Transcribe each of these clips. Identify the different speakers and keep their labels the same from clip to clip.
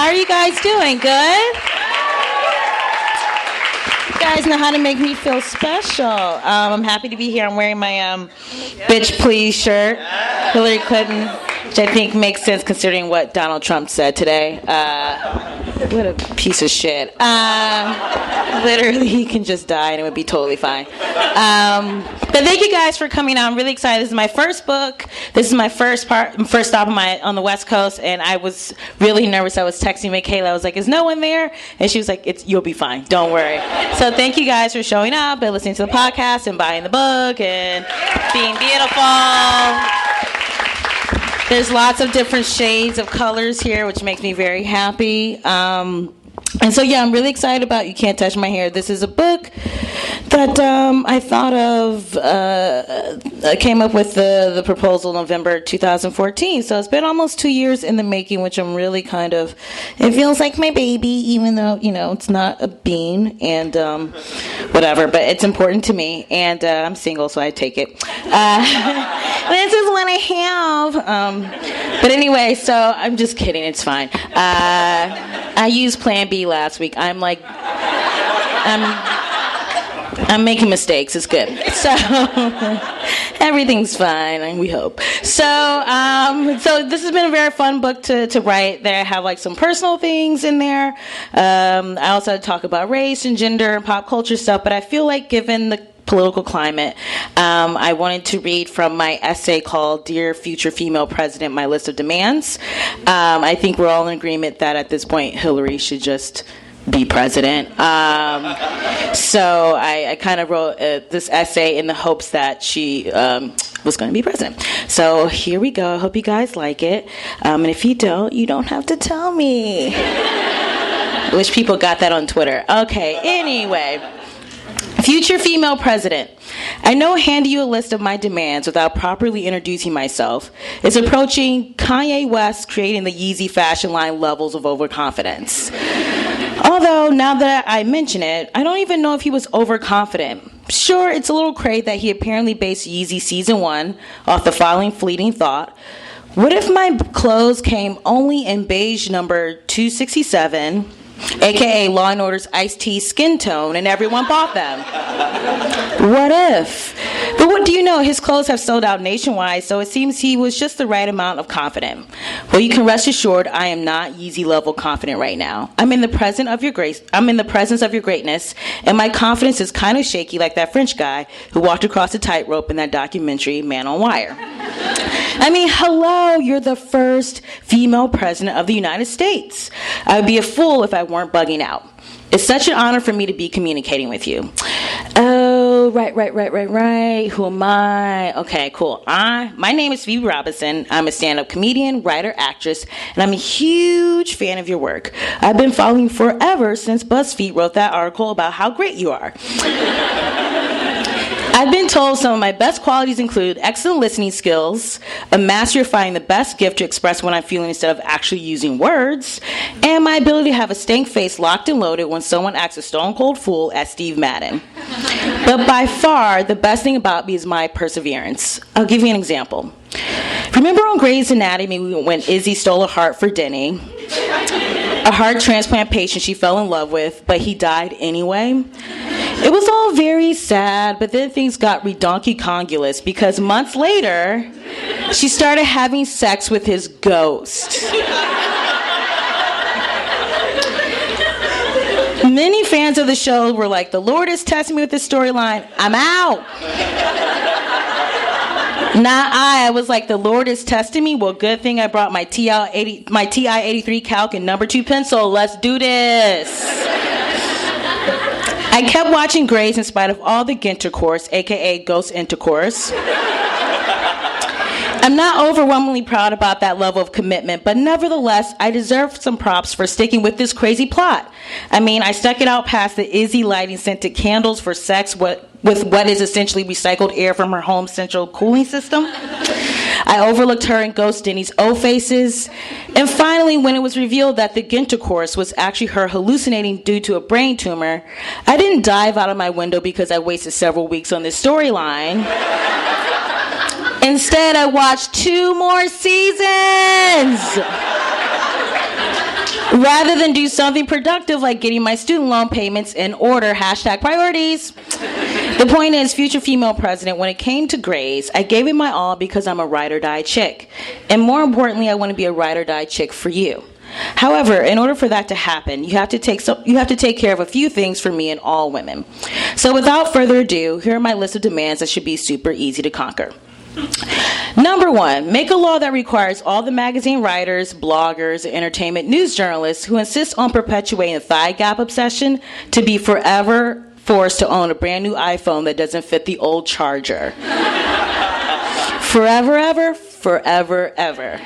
Speaker 1: How are you guys doing? Good? You guys know how to make me feel special. I'm happy to be here. I'm wearing my Bitch Please shirt, Hillary Clinton, which I think makes sense considering what Donald Trump said today. What a piece of shit. Literally, he can just die and it would be totally fine. But thank you guys for coming out. I'm really excited. This is my first book. This is my first stop on the West Coast, and I was really nervous. I was texting Michaela. I was like, "Is no one there?" And she was like, "You'll be fine. Don't worry." So thank you guys for showing up and listening to the podcast and buying the book and being beautiful. There's lots of different shades of colors here, which makes me very happy. And so, yeah, I'm really excited about You Can't Touch My Hair. This is a book that I thought of, I came up with the proposal November 2014. So it's been almost 2 years in the making, which I'm really it feels like my baby, even though, it's not a bean and whatever, but it's important to me. And I'm single, so I take it. This is what I have. But anyway, so I'm just kidding. It's fine. I used Plan B last week. I'm making mistakes. It's good. So everything's fine, we hope. So this has been a very fun book to write. There I have some personal things in there. I also talk about race and gender and pop culture stuff, but I feel like given the political climate, I wanted to read from my essay called Dear Future Female President, My List of Demands. I think we're all in agreement that at this point Hillary should just be president. So I kind of wrote this essay in the hopes that she was going to be president. So here we go. I hope you guys like it. And if you don't, you don't have to tell me. I wish people got that on Twitter. Okay, anyway. Future female president. I know handing you a list of my demands without properly introducing myself is approaching Kanye West creating the Yeezy fashion line levels of overconfidence. Although, now that I mention it, I don't even know if he was overconfident. Sure, it's a little crazy that he apparently based Yeezy Season 1 off the following fleeting thought. What if my clothes came only in beige number 267, a.k.a. Law & Order's iced tea skin tone, and everyone bought them? What if? But what do you know? His clothes have sold out nationwide, so it seems he was just the right amount of confident. Well, you can rest assured I am not Yeezy level confident right now. I'm in the presence of your greatness, and my confidence is kind of shaky like that French guy who walked across the tightrope in that documentary Man on Wire. I mean, hello, you're the first female president of the United States. I would be a fool if I weren't bugging out. It's such an honor for me to be communicating with you. Oh, right. Who am I? Okay, cool. My name is Phoebe Robinson. I'm a stand-up comedian, writer, actress, and I'm a huge fan of your work. I've been following you forever since BuzzFeed wrote that article about how great you are. I've been told some of my best qualities include excellent listening skills, a mastery of finding the best gift to express what I'm feeling instead of actually using words, and my ability to have a stank face locked and loaded when someone acts a stone cold fool at Steve Madden. But by far, the best thing about me is my perseverance. I'll give you an example. Remember on Grey's Anatomy when Izzy stole a heart for Denny? A heart transplant patient she fell in love with, but he died anyway? It was all very sad, but then things got redonky-congulous because months later, she started having sex with his ghost. Many fans of the show were like, the Lord is testing me with this storyline. I'm out. I was like, the Lord is testing me. Well, good thing I brought my TI-83 calc and number 2 pencil. Let's do this. I kept watching Grey's in spite of all the gintercourse, a.k.a. ghost intercourse. I'm not overwhelmingly proud about that level of commitment, but nevertheless, I deserve some props for sticking with this crazy plot. I mean, I stuck it out past the Izzy lighting scented candles for sex with what is essentially recycled air from her home central cooling system. I overlooked her and Ghost Denny's O-faces. And finally, when it was revealed that the gintercourse was actually her hallucinating due to a brain tumor, I didn't dive out of my window because I wasted several weeks on this storyline. Instead, I watched 2 more seasons. rather than do something productive like getting my student loan payments in order, #priorities. The point is, future female president, when it came to grades, I gave it my all because I'm a ride or die chick. And more importantly, I want to be a ride or die chick for you. However, in order for that to happen, you have to take care of a few things for me and all women. So without further ado, here are my list of demands that should be super easy to conquer. Number 1, make a law that requires all the magazine writers, bloggers, and entertainment news journalists who insist on perpetuating the thigh gap obsession to be forever forced to own a brand new iPhone that doesn't fit the old charger. Forever, ever, forever, ever.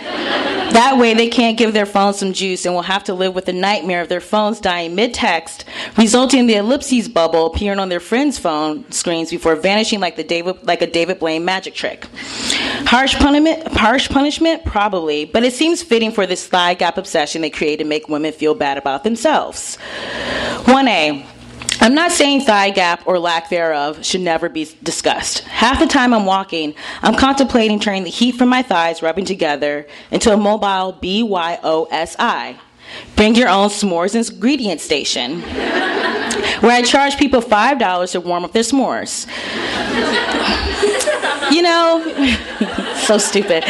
Speaker 1: That way they can't give their phones some juice and will have to live with the nightmare of their phones dying mid-text, resulting in the ellipses bubble appearing on their friends' phone screens before vanishing like a David Blaine magic trick. Harsh punishment? Probably, but it seems fitting for this thigh gap obsession they create to make women feel bad about themselves. 1A. I'm not saying thigh gap or lack thereof should never be discussed. Half the time I'm walking, I'm contemplating turning the heat from my thighs rubbing together into a mobile BYOSI. Bring your own s'mores ingredient station, where I charge people $5 to warm up their s'mores. You know, so stupid.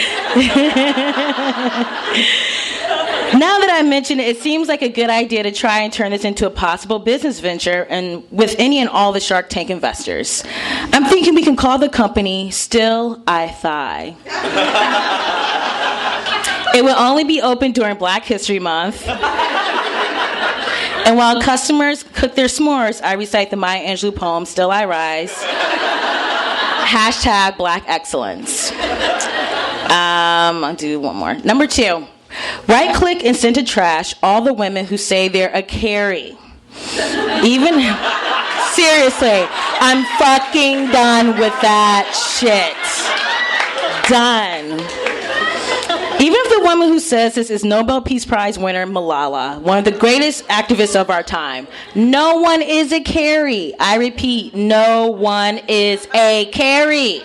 Speaker 1: Now that I mention it, it seems like a good idea to try and turn this into a possible business venture and with any and all the Shark Tank investors. I'm thinking we can call the company Still I Thigh. It will only be open during Black History Month. And while customers cook their s'mores, I recite the Maya Angelou poem, Still I Rise. #Black Excellence. I'll do one more. Number 2. Right-click and send to trash all the women who say they're a carry. Seriously, I'm fucking done with that shit. Done. Even if the woman who says this is Nobel Peace Prize winner Malala, one of the greatest activists of our time, no one is a carry. I repeat, no one is a carry.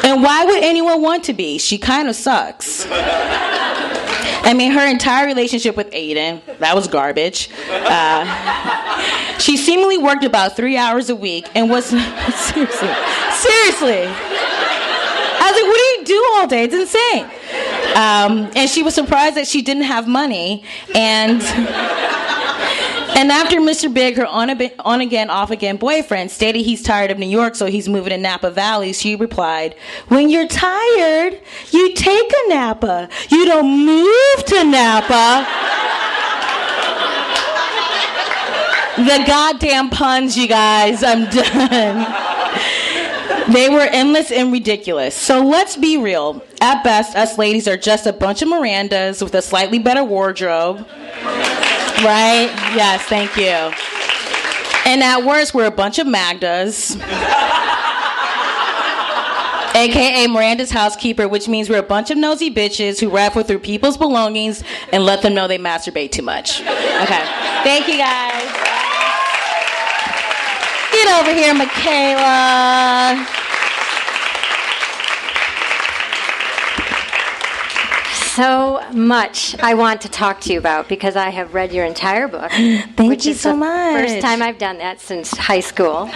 Speaker 1: And why would anyone want to be? She kind of sucks. I mean, her entire relationship with Aiden, that was garbage. She seemingly worked about 3 hours a week and was, seriously. I was like, what do you do all day? It's insane. And she was surprised that she didn't have money. And after Mr. Big, her on-again, off-again boyfriend, stated he's tired of New York, so he's moving to Napa Valley, she replied, when you're tired, you take a Napa. You don't move to Napa. The goddamn puns, you guys. I'm done. They were endless and ridiculous. So let's be real. At best, us ladies are just a bunch of Mirandas with a slightly better wardrobe. Right? Yes, thank you. And at worst, we're a bunch of Magdas. AKA Miranda's housekeeper, which means we're a bunch of nosy bitches who raffle through people's belongings and let them know they masturbate too much. Okay. Thank you, guys. Get over here, Michaela.
Speaker 2: So much I want to talk to you about because I have read your entire book.
Speaker 1: Thank you so much.
Speaker 2: First time I've done that since high school.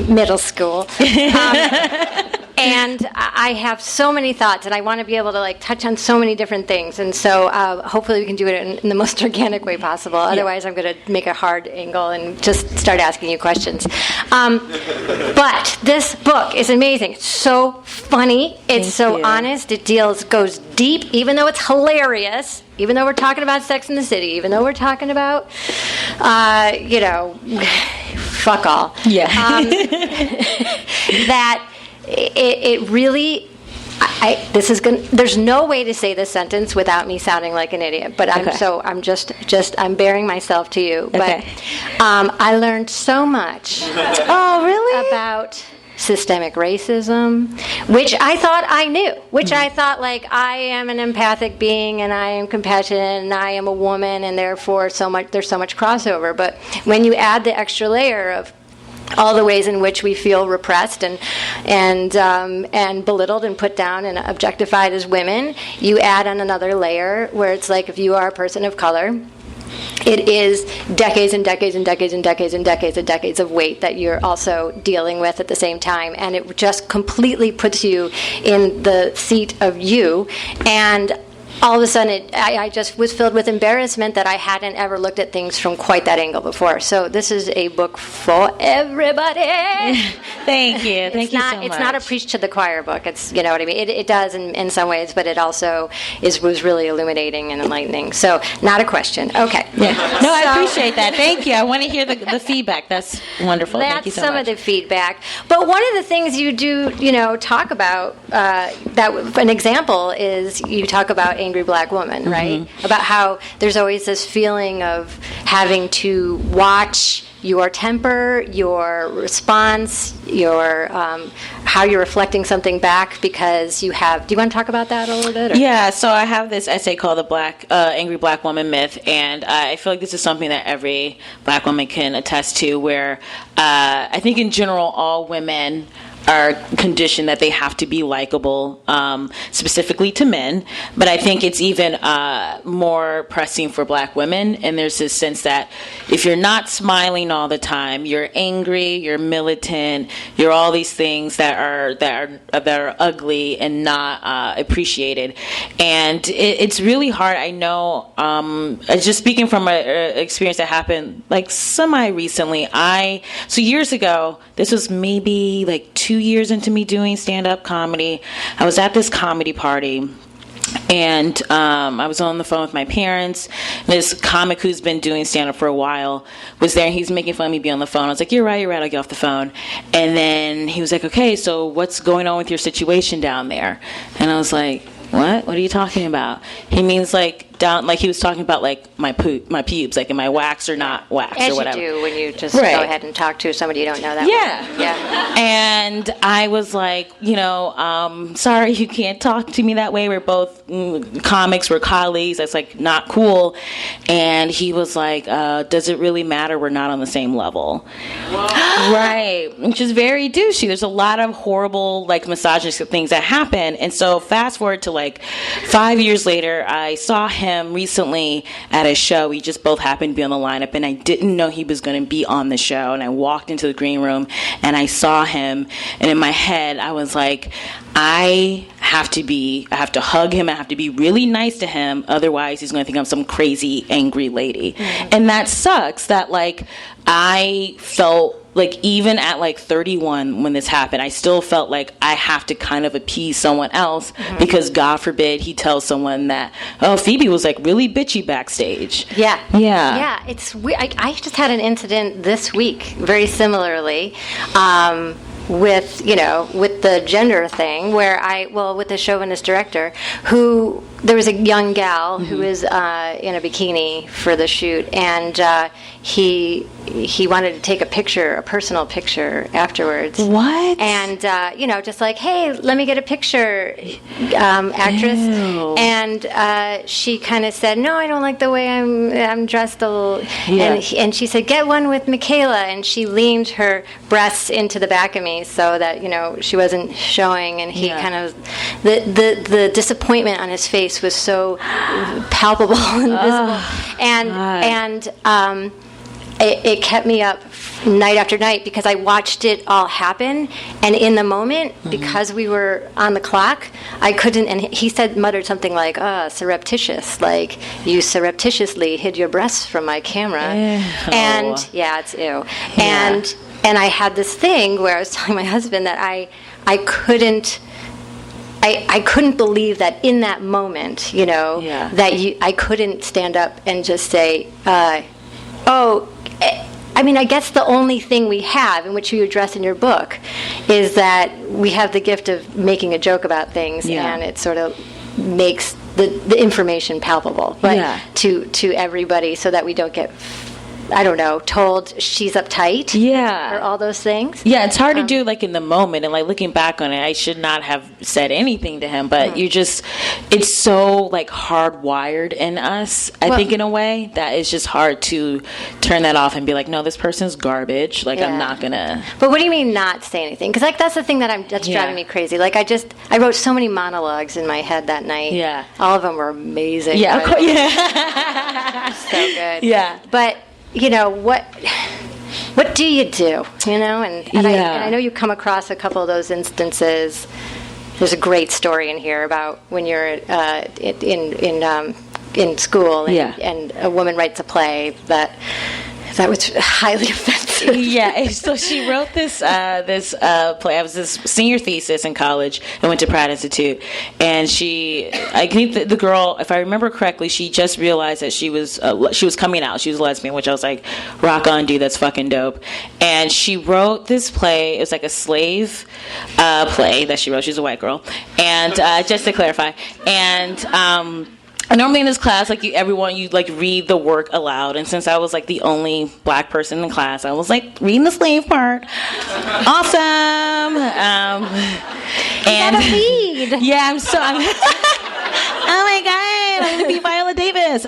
Speaker 2: Middle school. And I have so many thoughts, and I want to be able to touch on so many different things. And so hopefully we can do it in the most organic way possible. Otherwise, I'm going to make a hard angle and just start asking you questions. But this book is amazing. It's so funny. It's so honest. It goes deep, even though it's hilarious. Even though we're talking about Sex in the City. Even though we're talking about, fuck all. Yeah. That it really, there's no way to say this sentence without me sounding like an idiot, but I'm I'm bearing myself to you.
Speaker 1: Okay.
Speaker 2: But I learned so much.
Speaker 1: Oh, really?
Speaker 2: About systemic racism, which I thought I knew, I thought I am an empathic being and I am compassionate and I am a woman and therefore there's so much crossover. But when you add the extra layer of all the ways in which we feel repressed and belittled and put down and objectified as women. You add on another layer where it's like if you are a person of color, it is decades and decades and decades and decades and decades and decades of weight that you're also dealing with at the same time, and it just completely puts you in the seat of you. And all of a sudden, I just was filled with embarrassment that I hadn't ever looked at things from quite that angle before. So this is a book for everybody.
Speaker 1: Thank you. Thank you so much.
Speaker 2: It's not a preach to the choir book. It's, you know what I mean? It does in some ways, but it also was really illuminating and enlightening. So not a question. Okay.
Speaker 1: Yeah. No, I appreciate that. Thank you. I want to hear the feedback. That's wonderful. Thank you so much.
Speaker 2: That's some of the feedback. But one of the things you do, talk about, an example is you talk about angry black woman, right? Mm-hmm. About how there's always this feeling of having to watch your temper, your response, your how you're reflecting something back because you have. Do you want to talk about that a little bit? Or?
Speaker 1: Yeah. So I have this essay called "The Angry Black Woman Myth," and I feel like this is something that every black woman can attest to. Where I think in general, all women are conditioned that they have to be likable, specifically to men. But I think it's even more pressing for black women. And there's this sense that if you're not smiling all the time, you're angry, you're militant, you're all these things that are ugly and not appreciated. And it's really hard. I know. Just speaking from an experience that happened like semi recently. So years ago, this was maybe like 2 years into me doing stand-up comedy. I was at this comedy party, and I was on the phone with my parents. This comic who's been doing stand-up for a while was there, and he's making fun of me being on the phone. I was like, you're right, I'll get off the phone. And then he was like, okay, so what's going on with your situation down there? And I was like, what are you talking about? He means like down, like he was talking about like my pubes, like am I waxed or not waxed or whatever.
Speaker 2: As you do when you just go ahead and talk to somebody you don't know that well. Yeah.
Speaker 1: And I was like, sorry, you can't talk to me that way. We're both comics, we're colleagues. That's like not cool. And he was like, does it really matter? We're not on the same level. Right. Which is very douchey. There's a lot of horrible like misogynistic things that happen. And so fast forward to like 5 years later, I saw him recently at a show. We just both happened to be on the lineup, and I didn't know he was going to be on the show. And I walked into the green room, and I saw him, and in my head, I was like, I have to hug him. I have to be really nice to him. Otherwise, he's going to think I'm some crazy, angry lady. Mm-hmm. And that sucks that, like, I felt like even at like 31 when this happened, I still felt like I have to kind of appease someone else because God forbid he tells someone that, oh, Phoebe was like really bitchy backstage.
Speaker 2: Yeah. It's weird. I just had an incident this week, very similarly. With the gender thing, with the chauvinist director, who there was a young gal who was in a bikini for the shoot, and he wanted to take a personal picture afterwards.
Speaker 1: What?
Speaker 2: And just like, hey, let me get a picture, actress. Ew. And she kind of said, no, I don't like the way I'm dressed a little. Yeah. And she said, get one with Michaela, and she leaned her breasts into the back of me so that she wasn't showing, and he kind of the disappointment on his face was so palpable and visible, and it kept me up night after night because I watched it all happen, and in the moment, because we were on the clock, I couldn't. And he muttered something like, surreptitious, like you surreptitiously hid your breasts from my camera. Ew. And it's ew. Yeah. And I had this thing where I was telling my husband that I couldn't believe that in that moment, that I couldn't stand up and just say, I guess the only thing we have, in which you address in your book, is that we have the gift of making a joke about things, and it sort of makes the information palpable, but to everybody, so that we don't get I don't know, told she's uptight.
Speaker 1: Yeah.
Speaker 2: Or all those things.
Speaker 1: Yeah, it's hard to do like in the moment, and like looking back on it, I should not have said anything to him, but it's so like hardwired in us, I think, in a way that it's just hard to turn that off and be like, no, this person's garbage. Like, I'm not gonna.
Speaker 2: But what do you mean not say anything? Because like that's the thing that's driving me crazy. Like I wrote so many monologues in my head that night.
Speaker 1: Yeah.
Speaker 2: All of them were amazing.
Speaker 1: Yeah, of course. Yeah.
Speaker 2: So good.
Speaker 1: Yeah.
Speaker 2: But what do you do? And I know you come across a couple of those instances. There's a great story in here about when you're in school and a woman writes a play that was highly offensive.
Speaker 1: Yeah, so she wrote this play. I was this senior thesis in college. I went to Pratt Institute, and I think the girl, if I remember correctly, she just realized that she was coming out. She was a lesbian, which I was like, rock on, dude, that's fucking dope. And she wrote this play. It was like a slave play that she wrote. She's a white girl, and just to clarify, and normally in this class, like everyone, you like read the work aloud, and since I was like the only black person in class, I was like reading the slave part. Awesome. And
Speaker 2: you gotta read.
Speaker 1: Yeah, oh my god, I'm gonna be Viola Davis.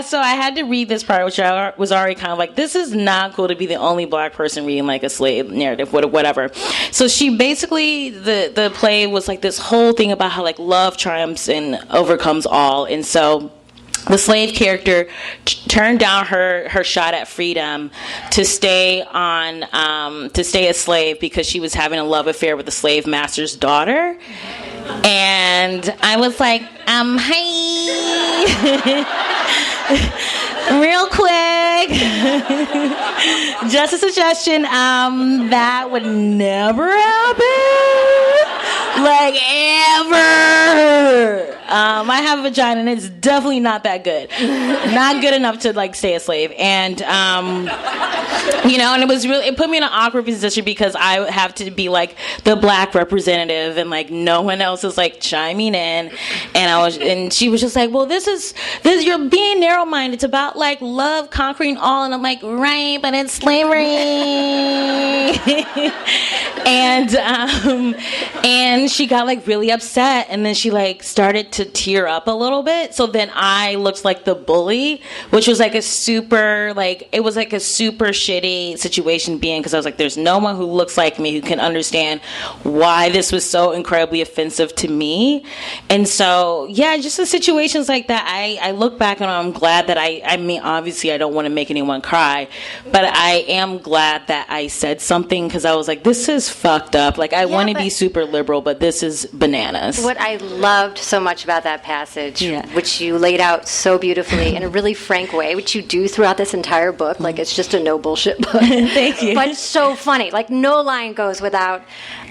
Speaker 1: So I had to read this part, which I was already kind of like, this is not cool to be the only black person reading like a slave narrative, whatever. So she basically, the play was like this whole thing about how like love triumphs and overcomes all, and so the slave character turned down her shot at freedom to stay a slave because she was having a love affair with the slave master's daughter. And I was like, hey, real quick, just a suggestion, that would never happen, like ever. I have a vagina, and it's definitely not that good. Not good enough to like stay a slave. And and it put me in an awkward position because I have to be like the black representative, and like no one else is like chiming in. And she was just like, well, this you're being narrow-minded. It's about like love conquering all. And I'm like, right, but it's slavery. And she got like really upset, and then she like started to tear up a little bit. So then I looked like the bully, which was like a super shitty situation being, because I was like, there's no one who looks like me who can understand why this was so incredibly offensive to me. And so just the situations like that, I look back and I'm glad that I mean, obviously I don't want to make anyone cry, but I am glad that I said something, because I was like, this is fucked up. Like, I want to be super liberal, but this is bananas.
Speaker 2: What I loved so much about that passage, which you laid out so beautifully in a really frank way, which you do throughout this entire book, like it's just a no bullshit book.
Speaker 1: Thank you.
Speaker 2: But it's so funny. Like, no line goes without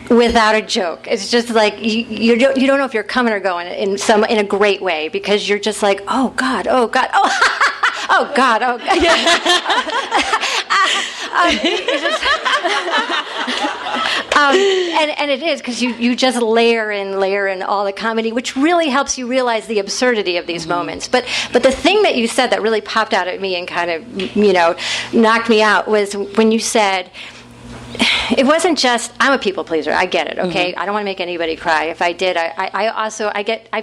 Speaker 2: a joke. It's just like you don't know if you're coming or going in a great way, because you're just like, oh God, oh God, oh oh God, oh God. And it is, because you just layer in all the comedy, which really helps you realize the absurdity of these moments. But the thing that you said that really popped out at me and kind of knocked me out was when you said, it wasn't just, I'm a people pleaser, I get it, okay? I don't want to make anybody cry. If I did, I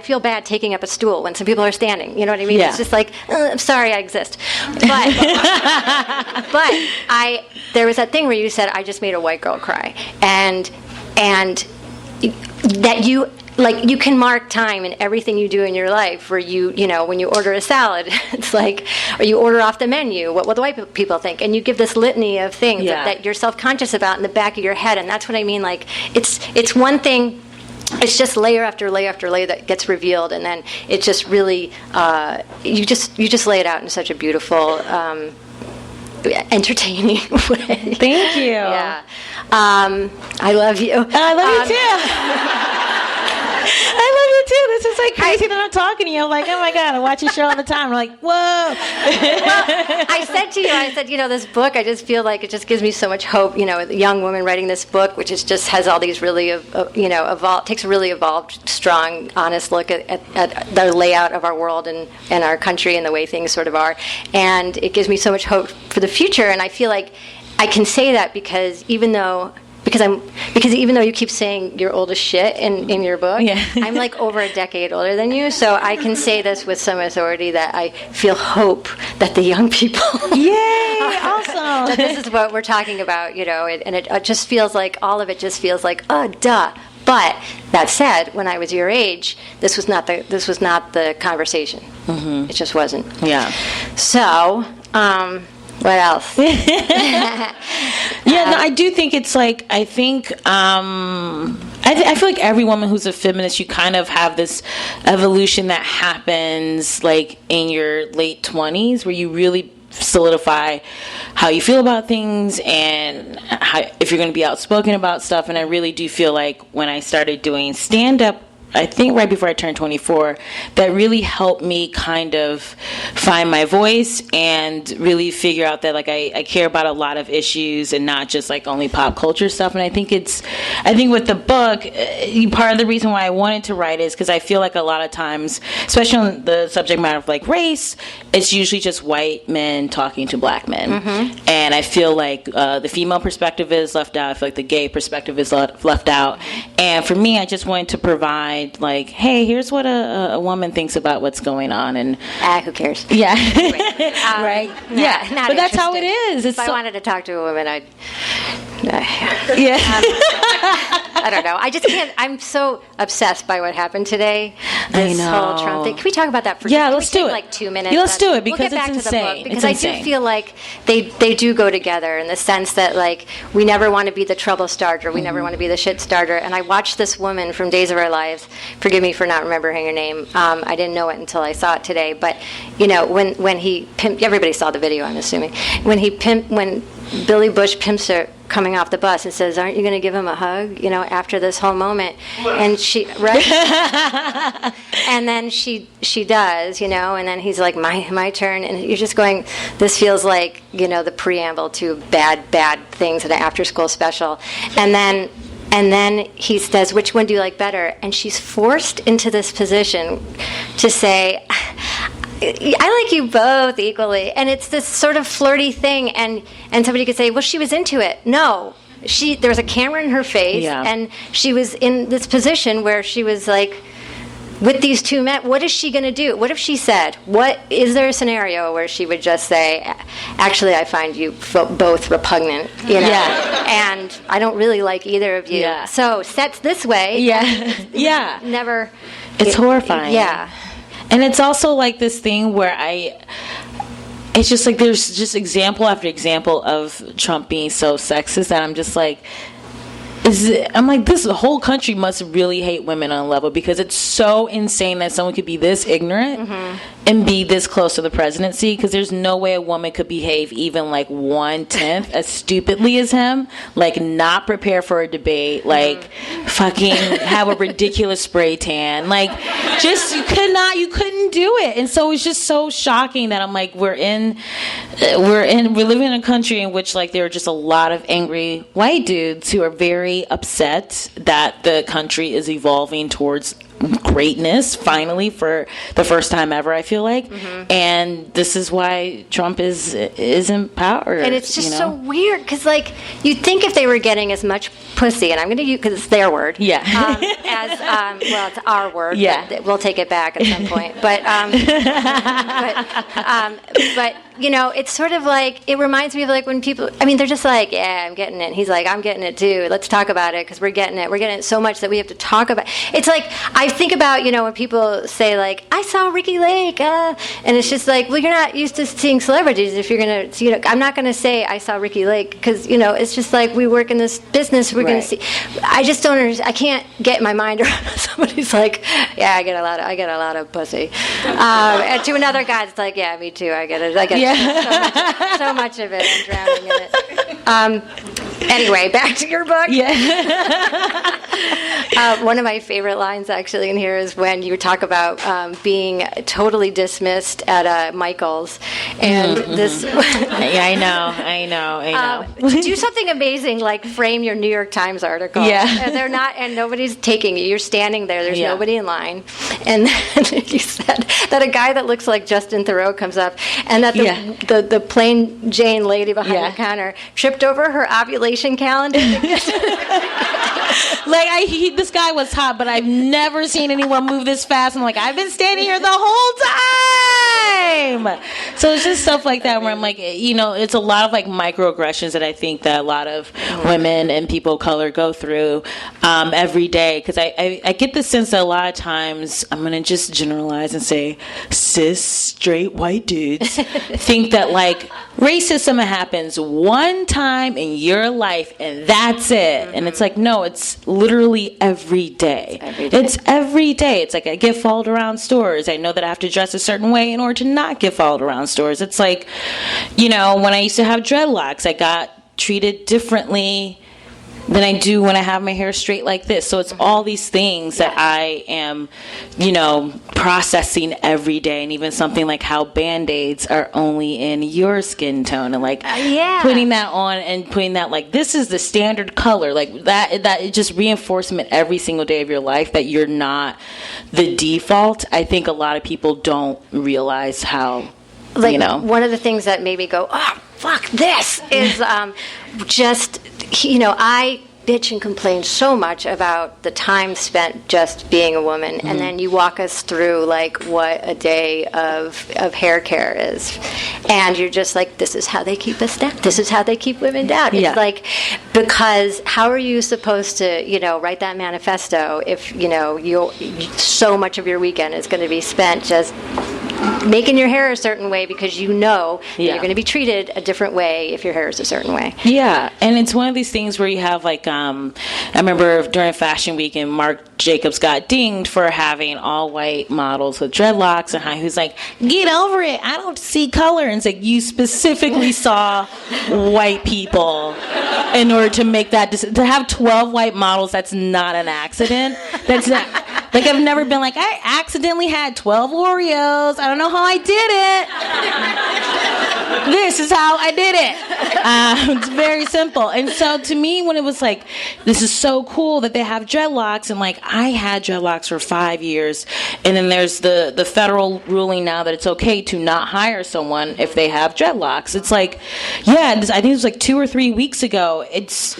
Speaker 2: feel bad taking up a stool when some people are standing, you know what I mean?
Speaker 1: Yeah.
Speaker 2: It's just like, I'm sorry I exist. But there was that thing where you said, I just made a white girl cry. And that you can mark time in everything you do in your life, where when you order a salad, it's like, or you order off the menu, what will the white people think? And you give this litany of things that you're self-conscious about in the back of your head, and that's what I mean. Like, it's one thing. It's just layer after layer after layer that gets revealed, and then it just really you just lay it out in such a beautiful, entertaining way.
Speaker 1: Thank you.
Speaker 2: Yeah, I love you.
Speaker 1: I love you too. I love you too. This is like crazy that I'm talking to you. I'm like, oh my God, I watch your show all the time. I'm like, whoa.
Speaker 2: Well, I said to you, this book, I just feel like it just gives me so much hope. A young woman writing this book, which is just has all these really, takes a really evolved, strong, honest look at the layout of our world and our country and the way things sort of are. And it gives me so much hope for the future. And I feel like I can say that because even though you keep saying you're old as shit in your book, I'm like over a decade older than you, so I can say this with some authority that I feel hope that the young people,
Speaker 1: yay, awesome,
Speaker 2: that this is what we're talking about, and it just feels like all of it just feels like, oh, duh. But that said, when I was your age, this was not the conversation. Mm-hmm. It just wasn't.
Speaker 1: Yeah.
Speaker 2: So. What else?
Speaker 1: I do think it's like, I feel like every woman who's a feminist, you kind of have this evolution that happens like in your late 20s where you really solidify how you feel about things and if you're going to be outspoken about stuff. And I really do feel like when I started doing stand-up, I think right before I turned 24, that really helped me kind of find my voice and really figure out that like I care about a lot of issues and not just like only pop culture stuff. And I think with the book, part of the reason why I wanted to write is because I feel like a lot of times, especially on the subject matter of like race, it's usually just white men talking to black men. Mm-hmm. And I feel like the female perspective is left out. I feel like the gay perspective is left out. And for me, I just wanted to provide like, hey, here's what a woman thinks about what's going on, and
Speaker 2: who cares?
Speaker 1: Yeah.
Speaker 2: Anyway,
Speaker 1: right.
Speaker 2: Yeah,
Speaker 1: but that's how it is.
Speaker 2: If I wanted to talk to a woman, I'd.
Speaker 1: Yeah.
Speaker 2: I don't know. I just can't. I'm so obsessed by what happened today. This whole Trump thing. Can we talk about that for?
Speaker 1: Yeah, let's do it.
Speaker 2: Like 2 minutes.
Speaker 1: Yeah, let's do it because
Speaker 2: we'll get back
Speaker 1: it's
Speaker 2: to the
Speaker 1: insane.
Speaker 2: book, because I do feel like they do go together in the sense that like we never want to be the trouble starter. We never want to be the shit starter. And I watched this woman from Days of Our Lives. Forgive me for not remembering her name. I didn't know it until I saw it today. But when he pimped, everybody saw the video, I'm assuming. When Billy Bush pimps her coming off the bus and says, "Aren't you going to give him a hug?" After this whole moment, and and then she does, and then he's like, "My turn," and you're just going, this feels like the preamble to bad things at an after school special, and then he says, "Which one do you like better?" And she's forced into this position to say, I like you both equally. And it's this sort of flirty thing. And somebody could say, well, she was into it. No. There was a camera in her face, and she was in this position where she was like, with these two men, what is she going to do? What if she said, is there a scenario where she would just say, actually, I find you both repugnant, and I don't really like either of you. Yeah. So sets this way.
Speaker 1: Yeah.
Speaker 2: Never.
Speaker 1: It's horrifying.
Speaker 2: Yeah.
Speaker 1: And it's also like this thing where it's just like there's just example after example of Trump being so sexist that I'm just like, this whole country must really hate women on a level, because it's so insane that someone could be this ignorant and be this close to the presidency, because there's no way a woman could behave even like 1/10 as stupidly as him, like not prepare for a debate, like fucking have a ridiculous spray tan, like just you couldn't do it. And so it's just so shocking that I'm like, we're living in a country in which like there are just a lot of angry white dudes who are very upset that the country is evolving towards greatness finally for the first time ever, I feel like. And this is why Trump is in power.
Speaker 2: And it's just so weird, because like you'd think if they were getting as much pussy, and I'm going to use, because it's their word, as well, it's our word, but we'll take it back at some point, but it's sort of like, it reminds me of like when people, they're just like, yeah, I'm getting it. He's like, I'm getting it too. Let's talk about it, because we're getting it so much that we have to talk about it. It's like, I think about, when people say like, I saw Ricky Lake, and it's just like, well, you're not used to seeing celebrities. If you're going to, I'm not going to say I saw Ricky Lake, because, it's just like, we work in this business, we're going to see. I just don't understand. I can't get my mind around somebody's like, yeah, I get a lot of pussy. And to another guy, it's like, yeah, me too. I get it. So much of it. I'm drowning in it. Anyway, back to your book.
Speaker 1: Yeah.
Speaker 2: One of my favorite lines actually in here is when you talk about being totally dismissed at Michael's, and this.
Speaker 1: Yeah, I know.
Speaker 2: Do something amazing like frame your New York Times article.
Speaker 1: Yeah.
Speaker 2: And they're not, and nobody's taking you. You're standing there. There's nobody in line, and then you said that a guy that looks like Justin Theroux comes up, and that the plain Jane lady behind the counter tripped over her ovulation calendar.
Speaker 1: This guy was hot, but I've never seen anyone move this fast. I'm like, I've been standing here the whole time. So it's just stuff like that where I'm like, it's a lot of like microaggressions that I think that a lot of women and people of color go through every day. Because I get the sense that a lot of times, I'm going to just generalize and say, cis, straight, white dudes think that like racism happens one time in your life and that's it. And it's like, no, it's literally every day. It's every day. It's like I get followed around stores. I know that I have to dress a certain way in order to not get followed around stores. It's like, when I used to have dreadlocks, I got treated differently than I do when I have my hair straight like this. So it's all these things that I am, processing every day. And even something like how Band-Aids are only in your skin tone, and like putting that on and putting that like, this is the standard color, like that is just reinforcement every single day of your life that you're not the default. I think a lot of people don't realize how,
Speaker 2: one of the things that made me go, oh, fuck this, is I bitch and complain so much about the time spent just being a woman, and then you walk us through like what a day of hair care is, and you're just like, this is how they keep us down, this is how they keep women down. It's like, because how are you supposed to write that manifesto if so much of your weekend is going to be spent just making your hair a certain way because you're going to be treated a different way if your hair is a certain way. Yeah,
Speaker 1: and it's one of these things where you have like, I remember during Fashion Week, and Marc Jacobs got dinged for having all white models with dreadlocks, and how he was like, get over it, I don't see color. And it's like, you specifically saw white people in order to make that to have 12 white models. That's not an accident. That's not. Like, I've never been like, I accidentally had 12 Oreos. I don't know how I did it. This is how I did it. It's very simple. And so to me, when it was like, this is so cool that they have dreadlocks, and like, I had dreadlocks for 5 years, and then there's the federal ruling now that it's okay to not hire someone if they have dreadlocks. It's like, I think it was like 2 or 3 weeks ago. It's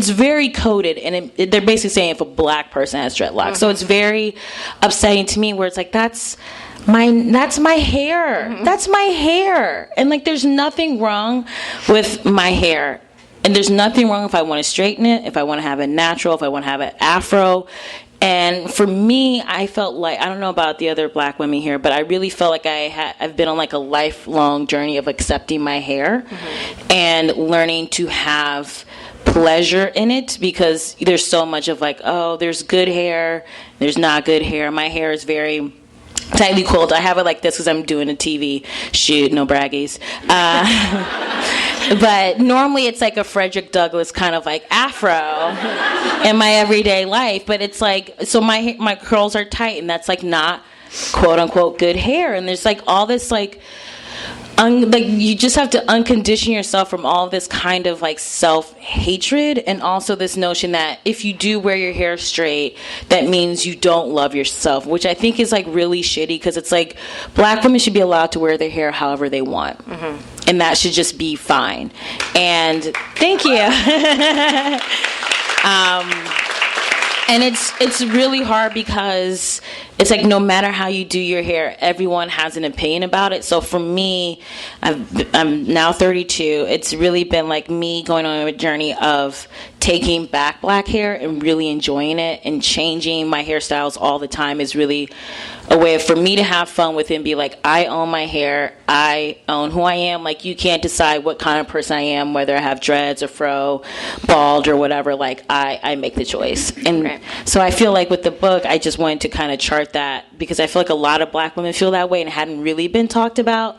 Speaker 1: very coded, and they're basically saying if a black person has dreadlocks. So it's very upsetting to me, where it's like, that's my hair. That's my hair. And like, there's nothing wrong with my hair. And there's nothing wrong if I want to straighten it, if I want to have it natural, if I want to have it afro. And for me, I felt like, I don't know about the other black women here, but I really felt like I've been on like a lifelong journey of accepting my hair and learning to have pleasure in it, because there's so much of like, oh, there's good hair, there's not good hair. My hair is very tightly coiled. I have it like this because I'm doing a TV shoot, no braggies. But normally it's like a Frederick Douglass kind of like afro in my everyday life. But it's like, so my curls are tight, and that's like not quote unquote good hair. And there's like all this like, you just have to uncondition yourself from all this kind of like self-hatred, and also this notion that if you do wear your hair straight, that means you don't love yourself, which I think is like really shitty, because it's like, black women should be allowed to wear their hair however they want, and that should just be fine. And thank you. And it's really hard, because it's like, no matter how you do your hair, everyone has an opinion about it. So for me, I'm now 32. It's really been like me going on a journey of taking back black hair and really enjoying it, and changing my hairstyles all the time is really a way for me to have fun with it and be like, I own my hair, I own who I am. Like, you can't decide what kind of person I am, whether I have dreads or fro, bald or whatever. Like, I make the choice. And so I feel like with the book, I just wanted to kind of chart that because I feel like a lot of Black women feel that way and it hadn't really been talked about.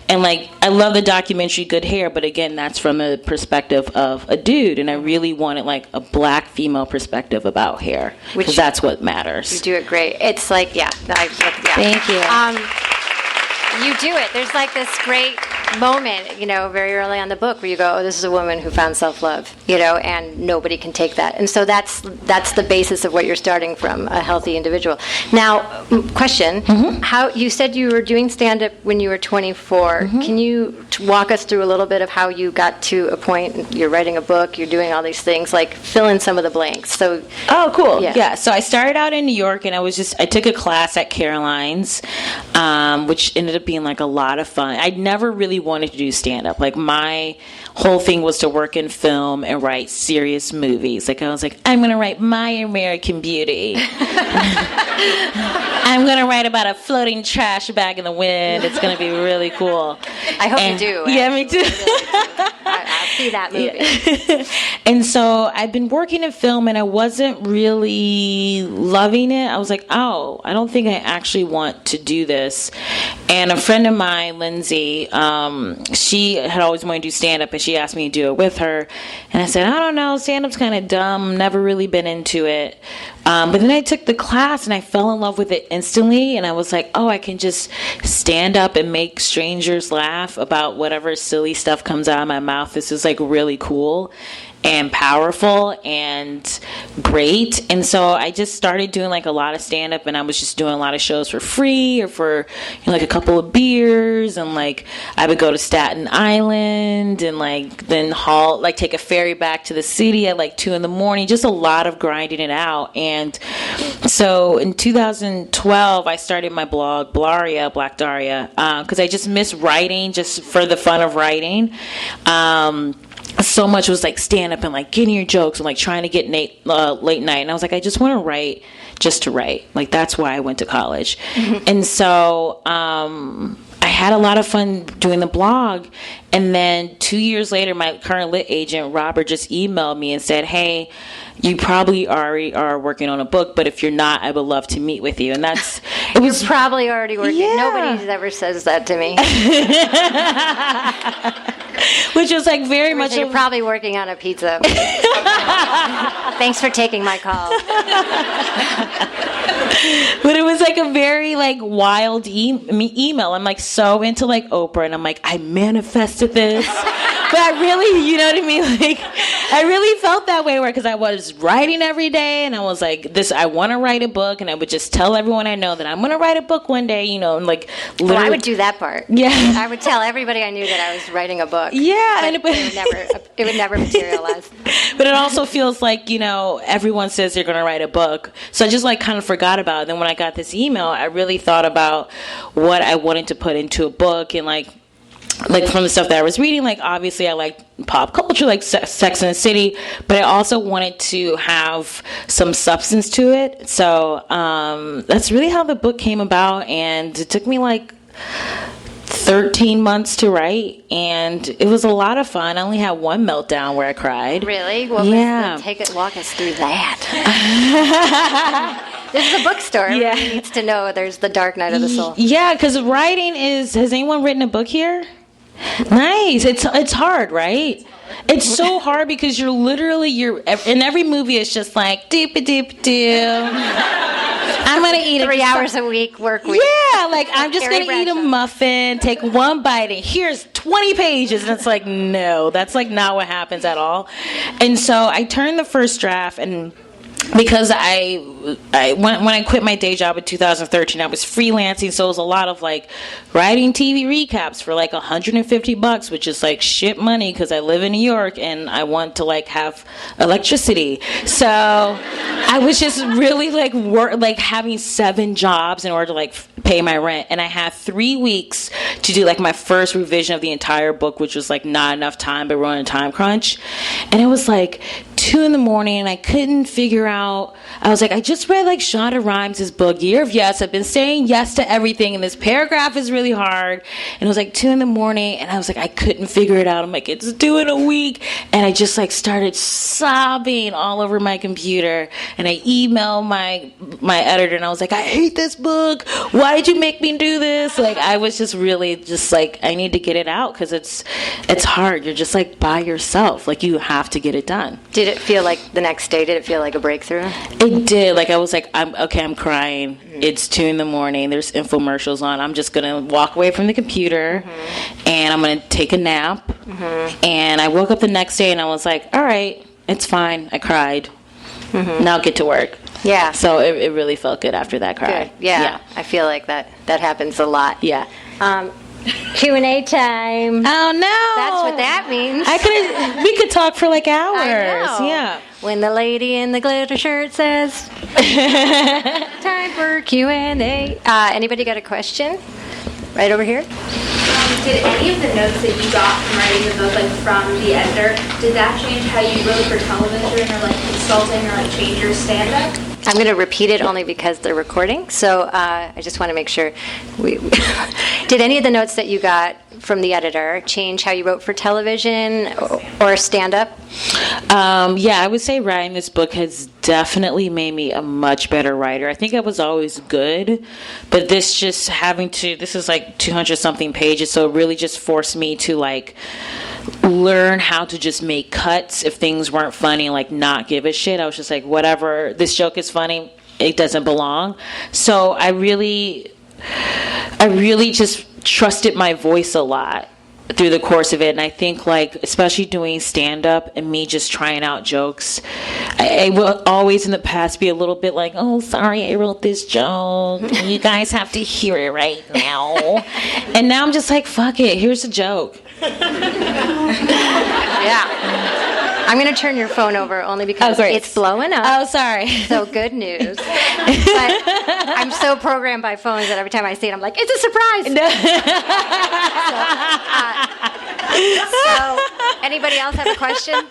Speaker 1: And like, I love the documentary Good Hair, but again, that's from a perspective of a dude, and I really wanted like a Black female perspective about hair, because that's what matters.
Speaker 2: You do it great. It's like, yeah.
Speaker 1: Thank you.
Speaker 2: You do it. There's like this great moment, you know, very early on the book where you go, oh, this is a woman who found self-love, you know, and nobody can take that. And so that's the basis of what you're starting from, a healthy individual. Now, question, how you said you were doing stand-up when you were 24. Can you walk us through a little bit of how you got to a point, you're writing a book, you're doing all these things, like fill in some of the blanks. So,
Speaker 1: oh, cool. Yeah. So I started out in New York, and I took a class at Caroline's, which ended up being like a lot of fun. I'd never really wanted to do stand-up. Like, my whole thing was to work in film and write serious movies. Like, I was like, I'm going to write My American Beauty. I'm going to write about a floating trash bag in the wind. It's going to be really cool.
Speaker 2: I hope you do.
Speaker 1: Yeah, me too.
Speaker 2: I'll see that movie.
Speaker 1: Yeah. And so I'd been working in film, and I wasn't really loving it. I was like, oh, I don't think I actually want to do this. And a friend of mine, Lindsay, she had always wanted to do stand-up, and she asked me to do it with her. And I said, I don't know, stand-up's kind of dumb, never really been into it. But then I took the class, and I fell in love with it instantly, and I was like, oh, I can just stand up and make strangers laugh about whatever silly stuff comes out of my mouth. This is like really cool and powerful and great. And so I just started doing like a lot of stand-up, and I was just doing a lot of shows for free or for, you know, like a couple of beers, and like I would go to Staten Island and like then take a ferry back to the city at like 2 a.m, just a lot of grinding it out. And so in 2012 I started my blog Blaria, Black Daria, because I just miss writing just for the fun of writing. So much was like stand up and like getting your jokes and like trying to get late night, and I was like, I just want to write just to write. Like, that's why I went to college. And so I had a lot of fun doing the blog. And then 2 years later, my current lit agent Robert just emailed me and said, hey, you probably already are working on a book, but if you're not, I would love to meet with you. And
Speaker 2: you're probably already working.
Speaker 1: Yeah.
Speaker 2: Nobody ever says that to me.
Speaker 1: Which was like very much.
Speaker 2: You're probably working on a pizza. Thanks for taking my call.
Speaker 1: But it was like a very like wild email. I'm like so into like Oprah, and I'm like, I manifested this. But I really, you know what I mean? Like, I really felt that way, because I was writing every day, and I was like, I want to write a book, and I would just tell everyone I know that I'm going to write a book one day, you know, and like literally.
Speaker 2: Well, I would do that part.
Speaker 1: Yeah.
Speaker 2: I would tell everybody I knew that I was writing a book.
Speaker 1: Yeah.
Speaker 2: It would never materialize.
Speaker 1: But it also feels like, you know, everyone says they're going to write a book. So I just like kind of forgot about it. Then when I got this email, I really thought about what I wanted to put into a book, and like from the stuff that I was reading, like obviously I like pop culture, like Sex and the City, but I also wanted to have some substance to it. So that's really how the book came about, and it took me like 13 months to write, and it was a lot of fun. I only had one meltdown where I cried.
Speaker 2: Really? Well,
Speaker 1: yeah.
Speaker 2: Walk us through that. This is a bookstore.
Speaker 1: Yeah.
Speaker 2: Everybody needs to know there's the dark night of the soul.
Speaker 1: Yeah, because writing has anyone written a book here? Nice. It's hard, right? It's so hard because you're in every movie it's just like doop-a-doop-doo. I'm gonna eat
Speaker 2: 3 hours a week, work week.
Speaker 1: Yeah, like I'm just gonna eat a muffin, take one bite, and here's 20 pages, and it's like, no, that's like not what happens at all. And so I turned the first draft, and because when I quit my day job in 2013, I was freelancing, so it was a lot of like writing TV recaps for like $150, which is like shit money because I live in New York and I want to like have electricity. So I was just really like having 7 jobs in order to like pay my rent, and I had 3 weeks to do like my first revision of the entire book, which was like not enough time, but we're on a time crunch, and it was like 2 a.m, and I couldn't figure out. I was like, I just read like Shonda Rhimes' book, Year of Yes. I've been saying yes to everything, and this paragraph is really hard. And it was like 2 a.m, and I was like, I couldn't figure it out. I'm like, it's due in a week. And I just like started sobbing all over my computer. And I emailed my editor, and I was like, I hate this book. Why did you make me do this? Like, I was just really just like, I need to get it out because it's hard. You're just like by yourself. Like, you have to get it done.
Speaker 2: Did it feel like the next day? Did it feel like a breakthrough?
Speaker 1: It did. Like, I was like, I'm crying. It's 2 a.m. There's infomercials on. I'm just going to walk away from the computer and I'm going to take a nap. And I woke up the next day and I was like, all right, it's fine. I cried. Now get to work.
Speaker 2: Yeah.
Speaker 1: So it really felt good after that cry.
Speaker 2: Good. Yeah. I feel like that happens a lot.
Speaker 1: Yeah.
Speaker 2: Q&A time.
Speaker 1: Oh no.
Speaker 2: That's what that means.
Speaker 1: We could talk for like hours.
Speaker 2: I know.
Speaker 1: Yeah.
Speaker 2: When the lady in the glitter shirt says, time for Q&A. Anybody got a question? Right over here.
Speaker 3: Did any of the notes that you got from writing the book, like from the editor, did that change how you wrote for television or like consulting or like change your stand-up?
Speaker 2: I'm going to repeat it only because they're recording, so I just want to make sure. Did any of the notes that you got from the editor change how you wrote for television or stand-up?
Speaker 1: Yeah, I would say writing this book has definitely made me a much better writer. I think I was always good, but this is like 200-something pages, so it really just forced me to like learn how to just make cuts if things weren't funny, like not give a shit. I was just like, whatever, this joke is funny, it doesn't belong. So I really just trusted my voice a lot through the course of it. And I think like, especially doing stand-up and me just trying out jokes, I will always in the past be a little bit like, oh, sorry, I wrote this joke. You guys have to hear it right now. And now I'm just like, fuck it, here's a joke.
Speaker 2: Yeah. I'm going to turn your phone over only because it's blowing up.
Speaker 1: Oh, sorry.
Speaker 2: So good news. But I'm so programmed by phones that every time I see it, I'm like, it's a surprise. So, anybody else have a question?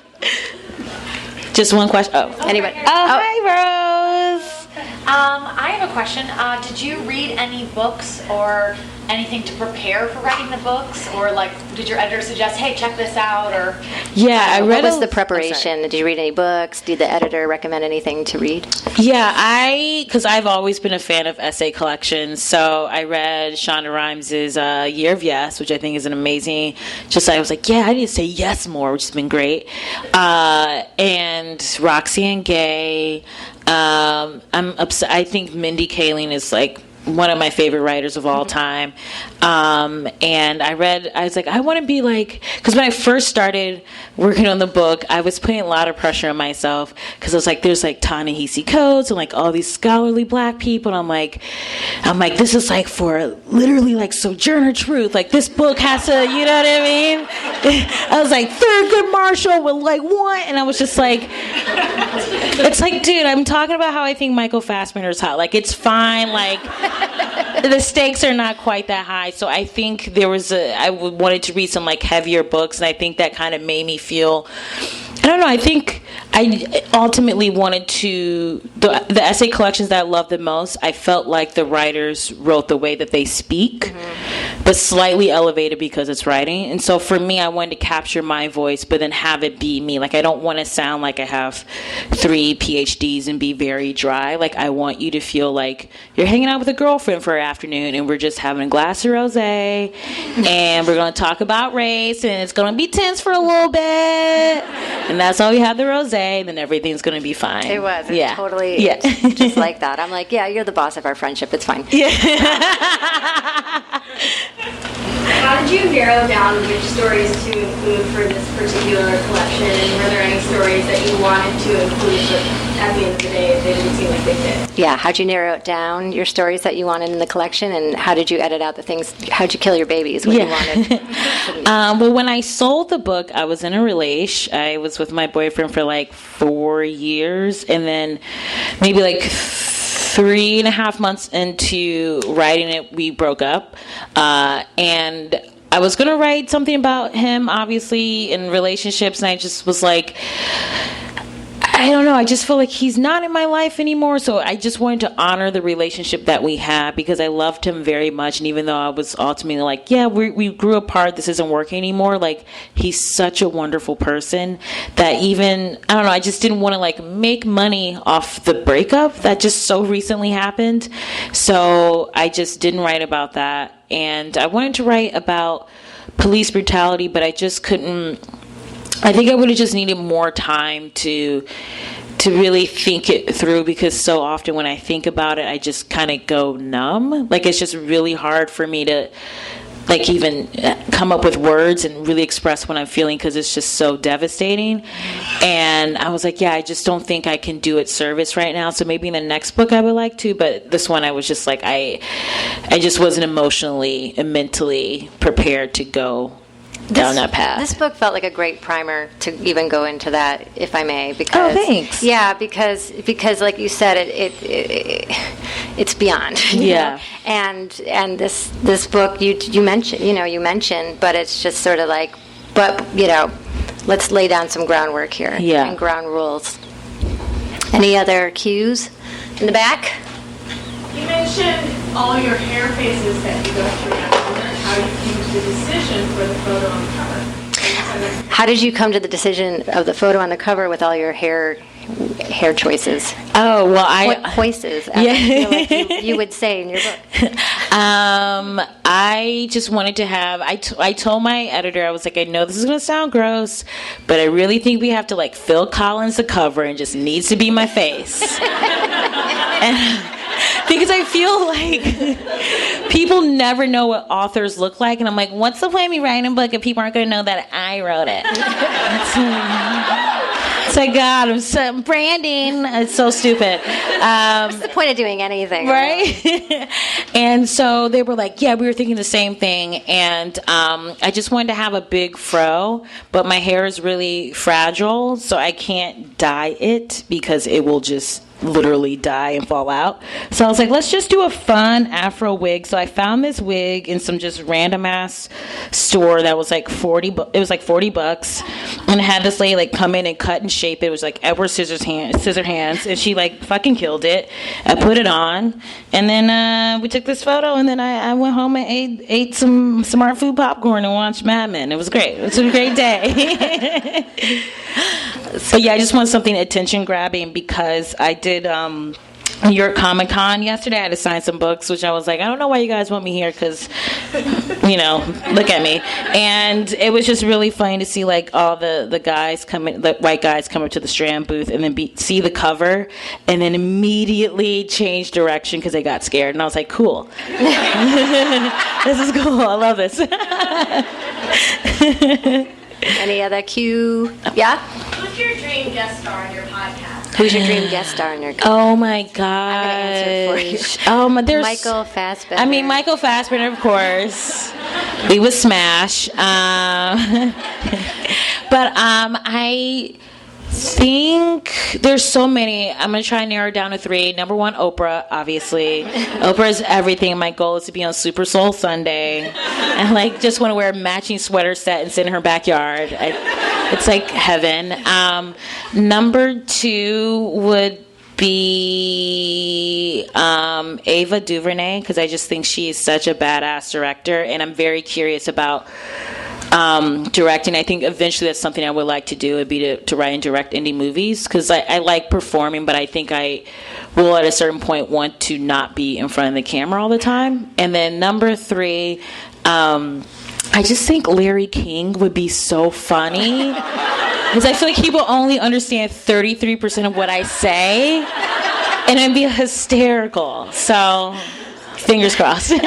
Speaker 1: Just one question. Oh.
Speaker 2: Anybody?
Speaker 1: Hi, Rose.
Speaker 4: I have a question. Did you read any books or anything to prepare for writing the books, or like did your editor suggest, hey, check this out? Or
Speaker 1: I read.
Speaker 2: What was the preparation? Did you read any books? Did the editor recommend anything to read?
Speaker 1: Yeah, because I've always been a fan of essay collections, so I read Shonda Rhimes' Year of Yes, which I think is an amazing. I was like, yeah, I need to say yes more, which has been great. And Roxy and Gay. I think Mindy Kaling is like one of my favorite writers of all time. And I was like, I want to be like, because when I first started working on the book, I was putting a lot of pressure on myself because I was like, there's like Ta-Nehisi Coates and like all these scholarly black people. And I'm like, this is like for literally like Sojourner Truth. Like this book has to, you know what I mean? I was like, Thurgood Marshall with like what? And I was just like, it's like, dude, I'm talking about how I think Michael Fassbender's hot. Like, it's fine. Like, the stakes are not quite that high. So I think I wanted to read some like heavier books, and I think that kind of made me feel, I don't know, I think I ultimately wanted to, the essay collections that I love the most, I felt like the writers wrote the way that they speak, but slightly elevated because it's writing. And so for me, I wanted to capture my voice, but then have it be me. Like, I don't want to sound like I have 3 PhDs and be very dry. Like, I want you to feel like you're hanging out with a girlfriend for an afternoon and we're just having a glass of rosé and we're going to talk about race and it's going to be tense for a little bit. And that's all we have, the rosé, and then everything's going to be fine.
Speaker 2: It was. Totally just like that. I'm like, yeah, you're the boss of our friendship. It's fine.
Speaker 1: Yeah.
Speaker 3: How did you narrow down which stories to include for this particular collection? And were there any stories that you wanted to include, but at the end of the day, they didn't seem like they fit?
Speaker 2: Yeah, how'd you narrow it down, your stories that you wanted in the collection, and how did you edit out the things, how'd you kill your babies when you wanted?
Speaker 1: Well, when I sold the book, I was in a relation. I was with my boyfriend for like 4 years, and then maybe like 3.5 months into writing it, we broke up. And I was going to write something about him, obviously, in relationships, and I just was like, I don't know. I just feel like he's not in my life anymore. So I just wanted to honor the relationship that we had because I loved him very much. And even though I was ultimately like, yeah, we grew apart, this isn't working anymore. Like, he's such a wonderful person that even, I don't know, I just didn't want to like make money off the breakup that just so recently happened. So I just didn't write about that. And I wanted to write about police brutality, but I just couldn't. I think I would have just needed more time to really think it through, because so often when I think about it, I just kind of go numb. Like, it's just really hard for me to like even come up with words and really express what I'm feeling, because it's just so devastating. And I was like, yeah, I just don't think I can do it service right now. So maybe in the next book I would like to, but this one I was just like, I just wasn't emotionally and mentally prepared to go down that path.
Speaker 2: This book felt like a great primer to even go into that, if I may. Because,
Speaker 1: thanks.
Speaker 2: Yeah, because like you said, it's beyond. You know? And this book you mentioned, but it's just sort of like, but let's lay down some groundwork here and ground rules. Any other cues in the back?
Speaker 3: You mentioned all your hair phases that you go through. How you came to the decision for the photo on the cover.
Speaker 2: How did you come to the decision of the photo on the cover with all your hair choices?
Speaker 1: Oh, well,
Speaker 2: choices, I feel like you would say in your book.
Speaker 1: I just wanted to have, I told my editor, I was like, I know this is going to sound gross, but I really think we have to like Phil Collins the cover and just needs to be my face. Because I feel like people never know what authors look like. And I'm like, what's the point of me writing a book if people aren't going to know that I wrote it? So God, I'm so branding. It's so stupid.
Speaker 2: What's the point of doing anything?
Speaker 1: Right? And so they were like, yeah, we were thinking the same thing. And I just wanted to have a big fro, but my hair is really fragile, so I can't dye it because it will just literally die and fall out. So I was like, let's just do a fun afro wig. So I found this wig in some just random ass store that was like $40 and it had this lady like come in and cut and shape it. It was like Edward Scissorhands, and she like fucking killed it. I put it on, and then we took this photo, and then I went home and ate some smart food popcorn and watched Mad Men. It was great. It was a great day. But yeah, I just want something attention grabbing because I did New York Comic Con yesterday. I had to sign some books, which I was like, I don't know why you guys want me here because, look at me. And it was just really funny to see like all the guys the white guys come up to the Strand booth and then see the cover and then immediately change direction because they got scared. And I was like, cool. This is cool. I love this.
Speaker 2: Any other cue? Yeah?
Speaker 3: Who's your dream guest star on your podcast?
Speaker 2: Who's your dream guest star on your podcast?
Speaker 1: Oh my gosh.
Speaker 2: I'm going to answer for you.
Speaker 1: There's
Speaker 2: Michael Fassbender.
Speaker 1: I mean, Michael Fassbender, of course. We would smash. But I think there's so many. I'm going to try and narrow it down to 3. Number 1, Oprah, obviously. Oprah is everything. My goal is to be on Super Soul Sunday. And like just want to wear a matching sweater set and sit in her backyard. It's like heaven. Number 2 would be Ava DuVernay, because I just think she's such a badass director, and I'm very curious about directing. I think eventually that's something I would like to do, would be to write and direct indie movies, because I like performing, but I think I will at a certain point want to not be in front of the camera all the time. And then number 3, I just think Larry King would be so funny, because I feel like he will only understand 33% of what I say, and it'd be hysterical. So fingers crossed.
Speaker 2: There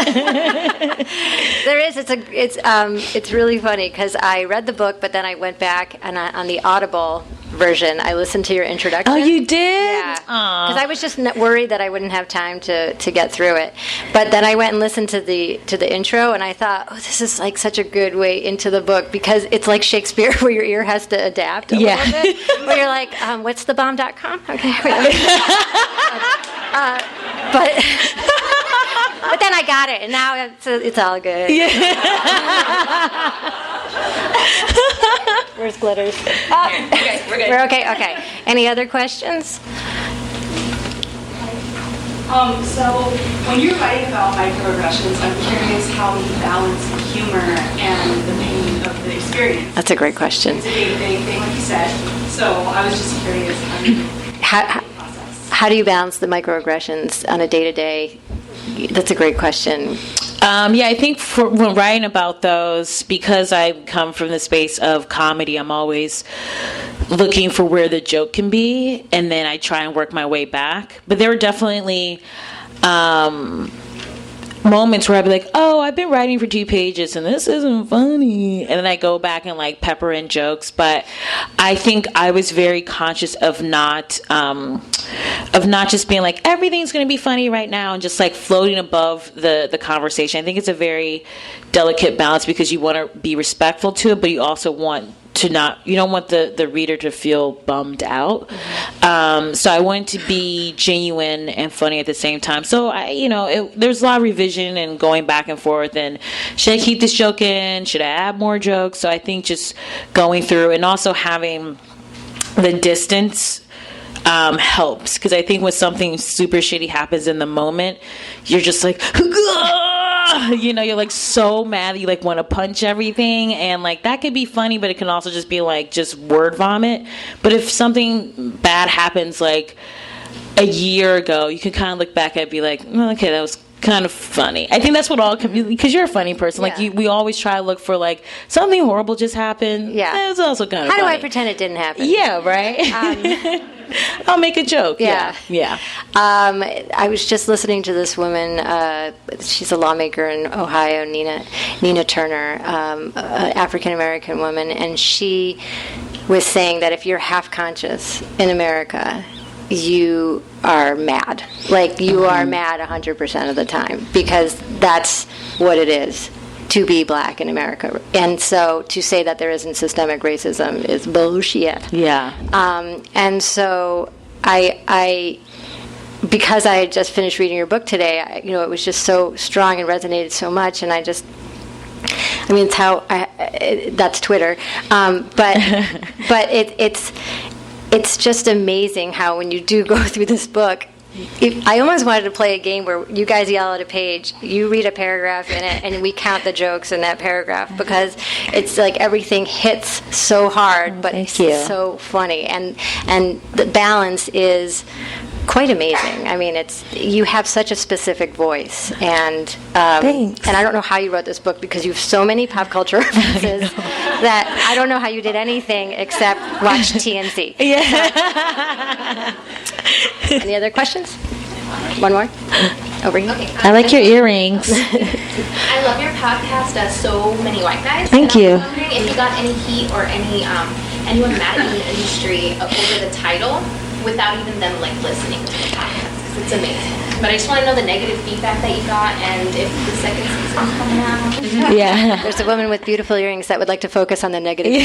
Speaker 2: is. It's really funny because I read the book, but then I went back and on the Audible version, I listened to your introduction.
Speaker 1: Oh, you did?
Speaker 2: Yeah. Because I was just worried that I wouldn't have time to get through it. But then I went and listened to the intro, and I thought, oh, this is like such a good way into the book, because it's like Shakespeare where your ear has to adapt a little bit. Where you're like, what's the bomb.com? Okay. But then I got it, and now it's all good. Yeah. Where's glitters?
Speaker 3: You guys
Speaker 4: We're good.
Speaker 2: We're okay? Okay. Any other questions?
Speaker 5: So when you're writing about microaggressions, I'm curious how you balance humor and the pain of the experience.
Speaker 2: That's a great question.
Speaker 5: It's a day-to-day thing, like you said. So I was just curious process.
Speaker 2: How do you balance the microaggressions on a day-to-day? That's a great question.
Speaker 1: Yeah, I think when writing about those, because I come from the space of comedy, I'm always looking for where the joke can be, and then I try and work my way back. But there were definitely moments where I'd be like, oh, I've been writing for 2 pages and this isn't funny, and then I go back and like pepper in jokes. But I think I was very conscious of not just being like everything's going to be funny right now and just like floating above the conversation. I think it's a very delicate balance because you want to be respectful to it, but you also want to you don't want the reader to feel bummed out. So I wanted to be genuine and funny at the same time. So there's a lot of revision and going back and forth, and should I keep this joke in? Should I add more jokes? So I think just going through and also having the distance helps, because I think when something super shitty happens in the moment, you're just like, you're like so mad that you like want to punch everything, and like that could be funny, but it can also just be like just word vomit. But if something bad happens like a year ago, you can kind of look back at it and be like, okay, that was kind of funny. I think that's what all, because you're a funny person.
Speaker 2: Yeah.
Speaker 1: Like we always try to look for like something horrible just happened.
Speaker 2: Yeah,
Speaker 1: it's also kind of
Speaker 2: How
Speaker 1: funny.
Speaker 2: do I pretend it didn't happen?
Speaker 1: Yeah, right. I'll make a joke. Yeah.
Speaker 2: I was just listening to this woman. She's a lawmaker in Ohio, Nina Turner, African American woman, and she was saying that if you're half conscious in America, you are mad. Like you are mad 100% of the time, because that's what it is to be black in America. And so to say that there isn't systemic racism is bullshit.
Speaker 1: Yeah.
Speaker 2: And so I because I had just finished reading your book today, it was just so strong and resonated so much, and it's how that's Twitter. But it's just amazing how when you do go through this book, I almost wanted to play a game where you guys yell at a page, you read a paragraph in it, and we count the jokes in that paragraph, because it's like everything hits so hard, but it's so funny, and the balance is quite amazing. I mean, you have such a specific voice, and
Speaker 1: Thanks.
Speaker 2: And I don't know how you wrote this book, because you have so many pop culture references that I don't know how you did anything except watch TNC.
Speaker 1: Yeah.
Speaker 2: Any other questions? One more? Over here.
Speaker 3: Okay,
Speaker 1: I like your earrings.
Speaker 3: I love your podcast, So Many White Guys.
Speaker 1: Thank
Speaker 3: and
Speaker 1: you.
Speaker 3: I was wondering if you got any heat or anyone mad at you in the industry over the title without even them like listening to the podcast, because it's amazing. But I just want to know the negative feedback that you got, and if the second season's coming out.
Speaker 1: Yeah.
Speaker 2: There's a woman with beautiful earrings that would like to focus on the negative.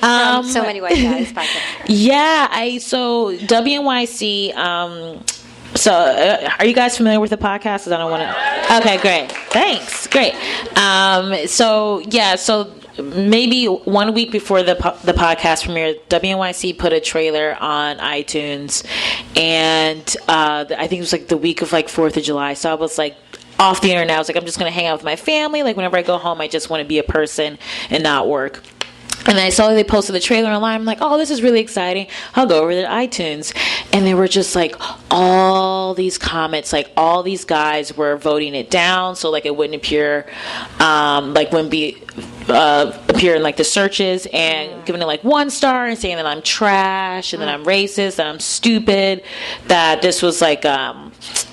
Speaker 2: From So Many White Guys podcast.
Speaker 1: Yeah, so WNYC. Are you guys familiar with the podcast? 'Cause I don't want to. Okay, great. Thanks. Great. So maybe 1 week before the podcast premiere, WNYC put a trailer on iTunes, and I think it was like the week of like 4th of July. So I was like off the internet. I was like, I'm just going to hang out with my family. Like whenever I go home, I just want to be a person and not work. And I saw they posted the trailer online. I'm like, oh, this is really exciting. I'll go over to iTunes. And there were just like all these comments, like all these guys were voting it down so like it wouldn't appear, wouldn't be appear in like the searches, and giving it like 1 star and saying that I'm trash and that I'm racist, that I'm stupid, that this was like a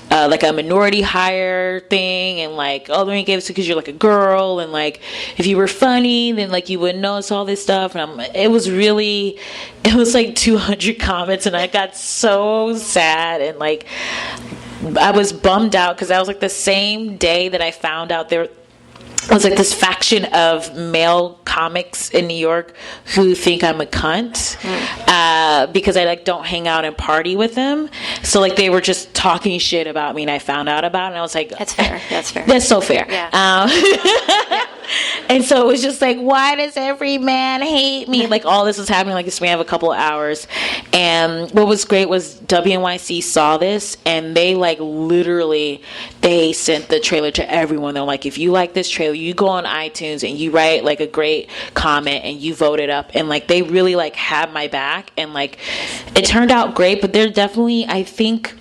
Speaker 1: minority hire thing, and like, oh, they only gave it because you're like a girl, and like if you were funny then like you wouldn't notice all this stuff. And it was like 200 comments, and I got so sad, and like I was bummed out because that was like the same day that I found out there was like this faction of male comics in New York who think I'm a cunt because I like don't hang out and party with them. So like they were just talking shit about me, and I found out about it, and I was like,
Speaker 2: That's fair. That's fair.
Speaker 1: That's so fair.
Speaker 2: Yeah.
Speaker 1: And so it was just like, why does every man hate me? Like, all this was happening like a span of a couple of hours. And what was great was WNYC saw this, and they like literally, they sent the trailer to everyone. They're like, if you like this trailer, you go on iTunes and you write like a great comment and you vote it up. And like, they really like had my back, and like, it turned out great. But they're definitely, I think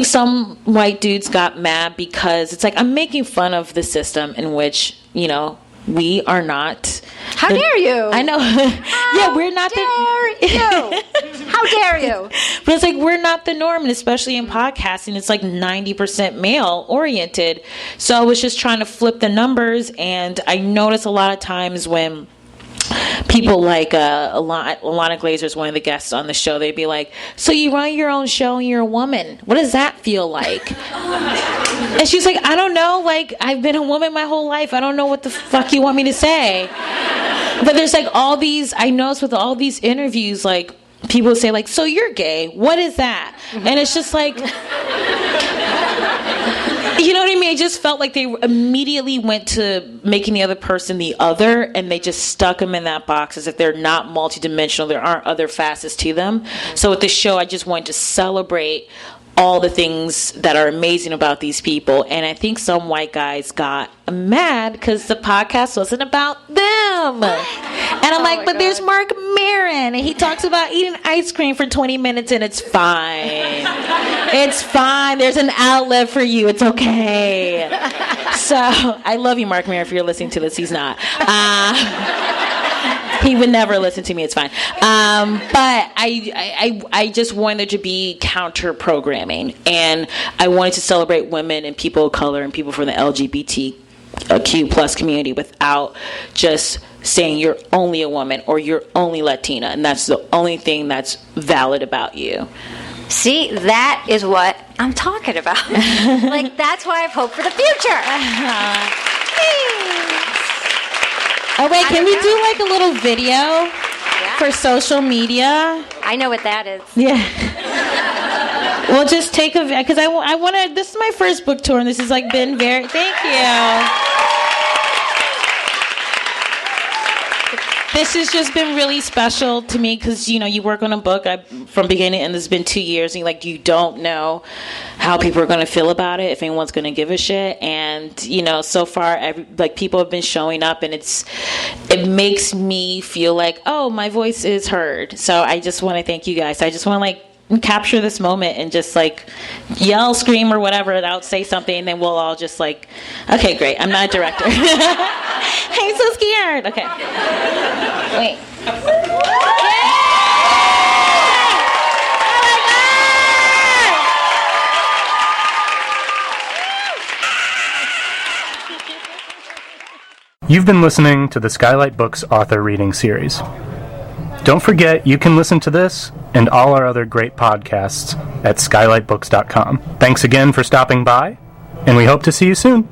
Speaker 1: some white dudes got mad because it's like, I'm making fun of the system in which, you know, we are not.
Speaker 2: How dare you?
Speaker 1: I know. Yeah, we're not
Speaker 2: How dare you?
Speaker 1: But it's like, we're not the norm, and especially in podcasting, it's like 90% male oriented. So I was just trying to flip the numbers, and I notice a lot of times when people like Alana Glazer's one of the guests on the show, they'd be like, so you run your own show and you're a woman, what does that feel like? And she's like, I don't know, like, I've been a woman my whole life, I don't know what the fuck you want me to say. But there's like all these, I notice with all these interviews, like, people say like, so you're gay, what is that? And it's just like, you know what I mean? It just felt like they immediately went to making the other person the other, and they just stuck them in that box as if they're not multidimensional. There aren't other facets to them. So with the show, I just wanted to celebrate all the things that are amazing about these people. And I think some white guys got mad because the podcast wasn't about them. And I'm like, but there's Mark Maron, and he talks about eating ice cream for 20 minutes, and it's fine. It's fine. There's an outlet for you. It's okay. So I love you, Mark Maron, if you're listening to this. He's not. He would never listen to me. It's fine. But I just wanted there to be counter programming, and I wanted to celebrate women and people of color and people from the LGBTQ plus community without just saying you're only a woman or you're only Latina, and that's the only thing that's valid about you.
Speaker 2: See, that is what I'm talking about. Like, that's why I have hope for the future.
Speaker 1: Oh, wait, can we do like a little video for social media?
Speaker 2: I know what that is.
Speaker 1: Yeah. We'll just take a, because I want to, this is my first book tour, and this has like been very, thank you. This has just been really special to me because, you know, you work on a book from beginning, and it's been 2 years, and like, you don't know how people are going to feel about it, if anyone's going to give a shit. And, you know, so far, people have been showing up, and it makes me feel like, oh, my voice is heard. So I just want to thank you guys. I just want to like capture this moment and just like yell, scream, or whatever, and I'll say something, and then we'll all just like, okay, great, I'm not a director. I'm so scared. Okay. Wait.
Speaker 6: You've been listening to the Skylight Books author reading series. Don't forget, you can listen to this and all our other great podcasts at skylightbooks.com. Thanks again for stopping by, and we hope to see you soon.